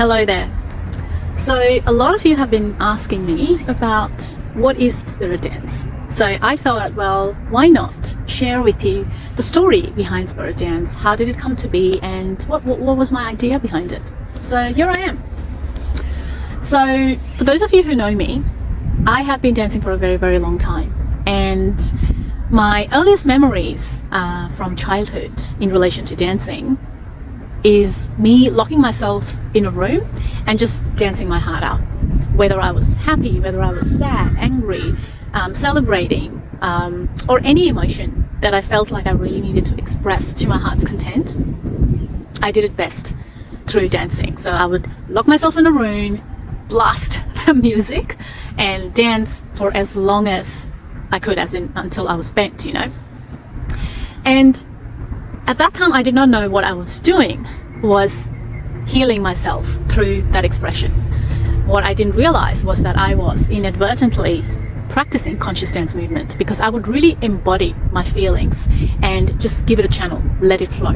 Hello there. So a lot of you have been asking me about what is spirit dance. So I thought, well, why not share with you the story behind spirit dance? How did it come to be, and what was my idea behind it? So here I am. So for those of you who know me, I have been dancing for a very, very long time, and my earliest memories from childhood in relation to dancing is me locking myself in a room and just dancing my heart out. Whether I was happy, whether I was sad, angry, celebrating, or any emotion that I felt like I really needed to express to my heart's content, I did it best through dancing. So I would lock myself in a room, blast the music, and dance for as long as I could, as in until I was spent, And at that time, I did not know what I was doing was healing myself through that expression. What I didn't realize was that I was inadvertently practicing conscious dance movement, because I would really embody my feelings and just give it a channel, let it flow.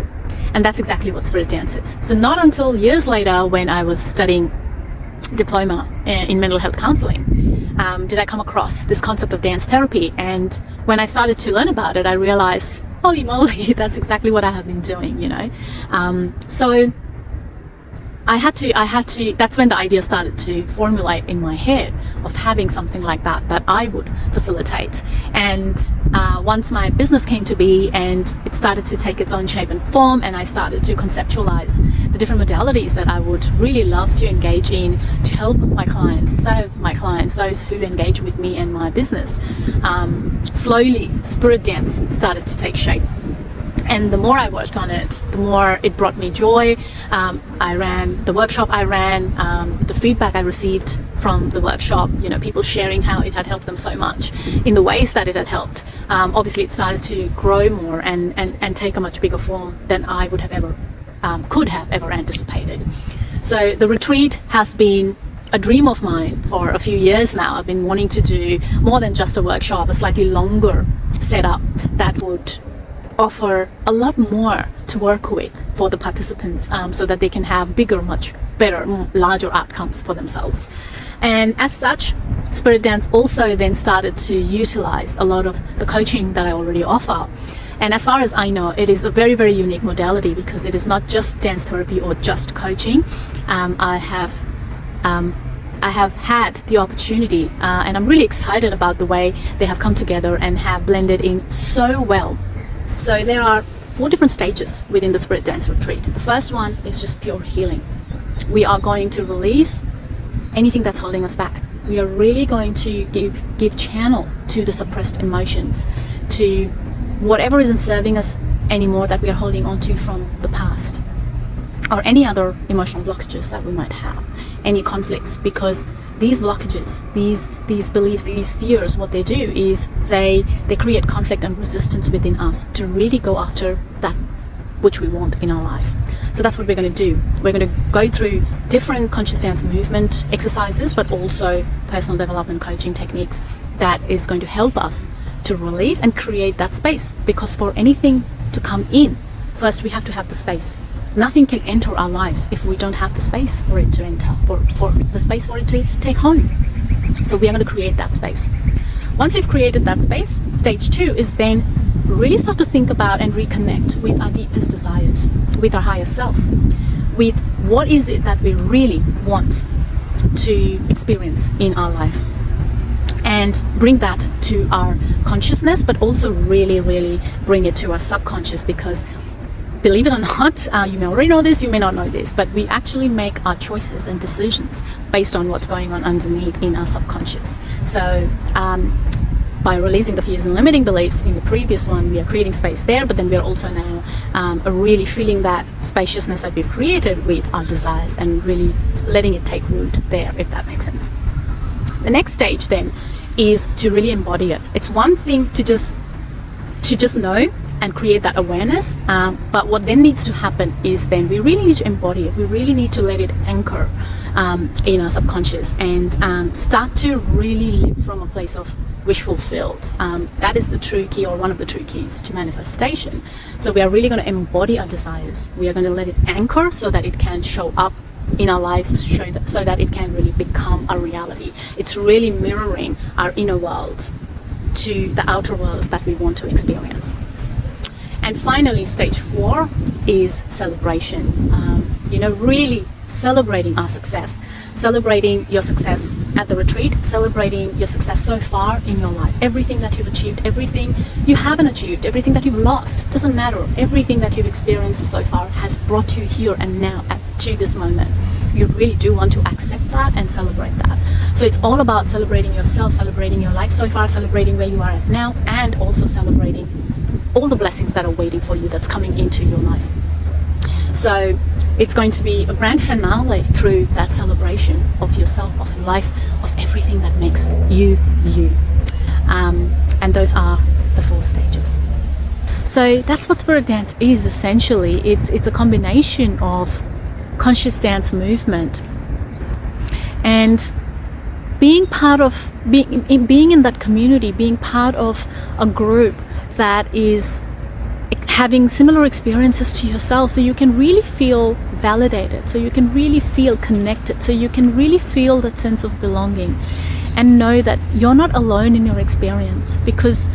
And that's exactly what spirit dance is. So not until years later, when I was studying diploma in mental health counseling, did I come across this concept of dance therapy. And when I started to learn about it, I realized, holy moly, that's exactly what I have been doing, So I had to, that's when the idea started to formulate in my head of having something like that I would facilitate. And once my business came to be and it started to take its own shape and form, and I started to conceptualize the different modalities that I would really love to engage in to help my clients, serve my clients, those who engage with me and my business, slowly spirit dance started to take shape. And the more I worked on it, the more it brought me joy. I ran the workshop the feedback I received from the workshop, people sharing how it had helped them so much in the ways that it had helped. Obviously, it started to grow more and take a much bigger form than I would have could have ever anticipated. So the retreat has been a dream of mine for a few years now. I've been wanting to do more than just a workshop, a slightly longer setup that would offer a lot more to work with for the participants, so that they can have bigger, much better, larger outcomes for themselves. And as such, spirit dance also then started to utilize a lot of the coaching that I already offer. And as far as I know, it is a very, very unique modality, because it is not just dance therapy or just coaching. I have had the opportunity, and I'm really excited about the way they have come together and have blended in so well. So there are 4 different stages within the spirit dance retreat. The first one is just pure healing. We are going to release anything that's holding us back. We are really going to give channel to the suppressed emotions, to whatever isn't serving us anymore that we are holding on to from the past, or any other emotional blockages that we might have, any conflicts, because these blockages, these beliefs, these fears, what they do is they create conflict and resistance within us to really go after that which we want in our life. So that's what we're going to do. We're going to go through different conscious dance movement exercises, but also personal development coaching techniques that is going to help us to release and create that space. Because for anything to come in, first we have to have the space. Nothing can enter our lives if we don't have the space for it to enter, for the space for it to take home. So we are going to create that space. Once we've created that space, stage 2 is then really start to think about and reconnect with our deepest desires, with our higher self, with what is it that we really want to experience in our life, and bring that to our consciousness, but also really, really bring it to our subconscious, because believe it or not, you may already know this, you may not know this, but we actually make our choices and decisions based on what's going on underneath in our subconscious. So by releasing the fears and limiting beliefs in the previous one, we are creating space there, but then we are also now really feeling that spaciousness that we've created with our desires and really letting it take root there, if that makes sense. The next stage then is to really embody it. It's one thing to just know and create that awareness, but what then needs to happen is then we really need to embody it. We really need to let it anchor in our subconscious and start to really live from a place of wish fulfilled. That is the true key, or one of the true keys to manifestation. So we are really going to embody our desires. We are going to let it anchor so that it can show up in our lives so that it can really become a reality. It's really mirroring our inner world to the outer world that we want to experience. And finally, stage 4 is celebration. Really celebrating our success, celebrating your success at the retreat, celebrating your success so far in your life, everything that you've achieved, everything you haven't achieved, everything that you've lost, doesn't matter. Everything that you've experienced so far has brought you here and now to this moment. You really do want to accept that and celebrate that. So it's all about celebrating yourself, celebrating your life so far, celebrating where you are at now, and also celebrating all the blessings that are waiting for you, that's coming into your life. So it's going to be a grand finale through that celebration of yourself, of life, of everything that makes you, you. And those are the 4 stages. So that's what Spirit Dance is essentially. It's a combination of conscious dance movement and being part of, being in that community, being part of a group that is having similar experiences to yourself, so you can really feel validated, so you can really feel connected, so you can really feel that sense of belonging and know that you're not alone in your experience, because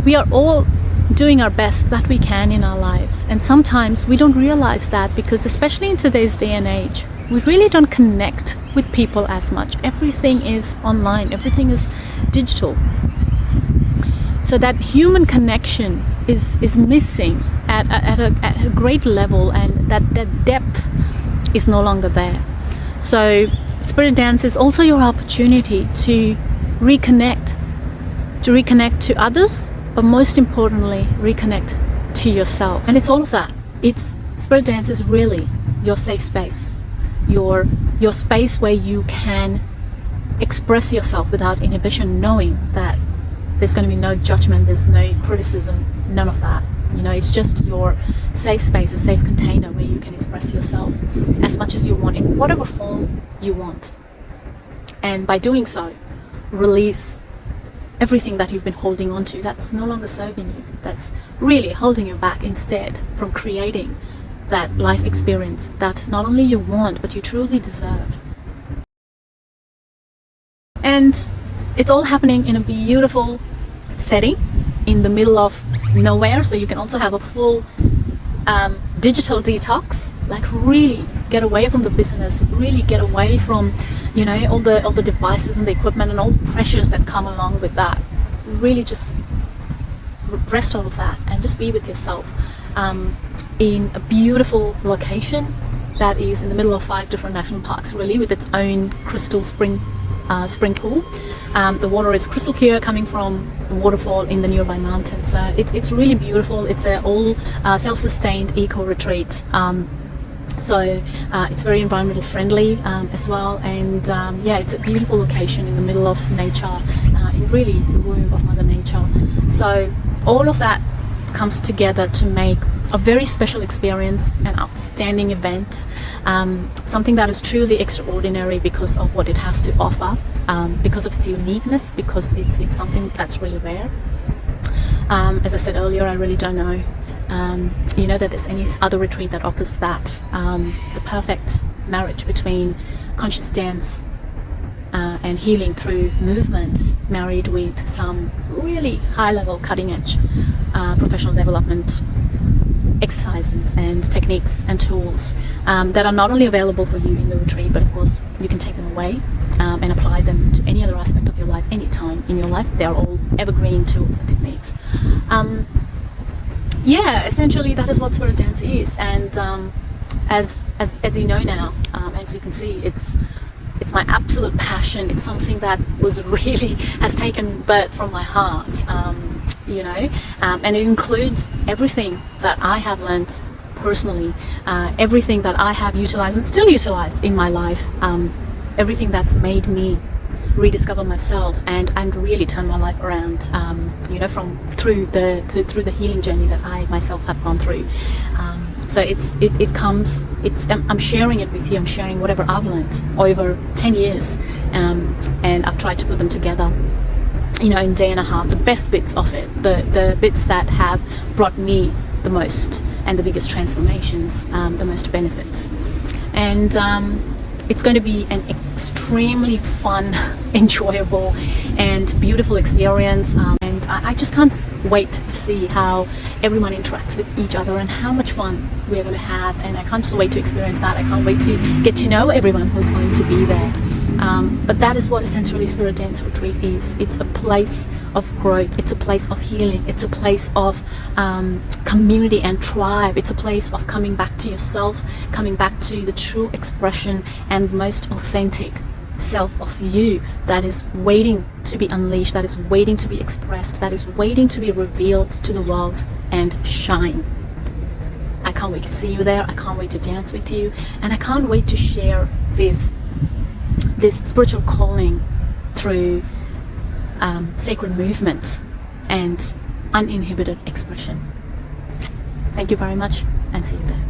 we are all doing our best that we can in our lives. And sometimes we don't realize that, because especially in today's day and age, we really don't connect with people as much. Everything is online, everything is digital. So that human connection is missing at a great level, and that depth is no longer there. So Spirit Dance is also your opportunity to reconnect to others, but most importantly, reconnect to yourself. And it's all of that. Spirit Dance is really your safe space, your space where you can express yourself without inhibition, knowing that there's going to be no judgment, there's no criticism, none of that. It's just your safe space, a safe container where you can express yourself as much as you want, in whatever form you want. And by doing so, release everything that you've been holding on to that's no longer serving you, that's really holding you back, instead from creating that life experience that not only you want, but you truly deserve. And it's all happening in a beautiful setting in the middle of nowhere, so you can also have a full digital detox, like really get away from the business, really get away from all the devices and the equipment and all the pressures that come along with that. Really just rest all of that and just be with yourself in a beautiful location that is in the middle of 5 different national parks, really, with its own crystal spring pool. The water is crystal clear, coming from a waterfall in the nearby mountains. It's really beautiful. It's an all self-sustained eco retreat. So it's very environmental friendly as well, and it's a beautiful location in the middle of nature, in really the womb of Mother Nature. So all of that comes together to make a very special experience, an outstanding event, something that is truly extraordinary because of what it has to offer, because of its uniqueness, because it's something that's really rare. As I said earlier, I really don't know that there's any other retreat that offers that, the perfect marriage between conscious dance and healing through movement, married with some really high-level, cutting-edge professional development exercises and techniques and tools that are not only available for you in the retreat, but of course you can take them away and apply them to any other aspect of your life, any time in your life. They are all evergreen tools and techniques. Essentially that is what Spirit Dance is, and as you know now, as you can see, it's my absolute passion. It's something that has taken birth from my heart, and it includes everything that I have learned personally, everything that I have utilized and still utilize in my life, everything that's made me rediscover myself and really turn my life around, through the healing journey that I myself have gone through. So I'm sharing it with you. I'm sharing whatever I've learned over 10 years, and I've tried to put them together, in a day and a half, the best bits of it, the bits that have brought me the most and the biggest transformations, the most benefits. and it's going to be an extremely fun, enjoyable, and beautiful experience. And I just can't wait to see how everyone interacts with each other and how much fun we're going to have. And I can't just wait to experience that. I can't wait to get to know everyone who's going to be there. But that is what a Sensually Spirit Dance Retreat is. It's a place of growth. It's a place of healing. It's a place of community and tribe. It's a place of coming back to yourself, coming back to the true expression and most authentic self of you that is waiting to be unleashed, that is waiting to be expressed, that is waiting to be revealed to the world and shine. I can't wait to see you there. I can't wait to dance with you, and I can't wait to share this spiritual calling through sacred movement and uninhibited expression. Thank you very much, and see you there.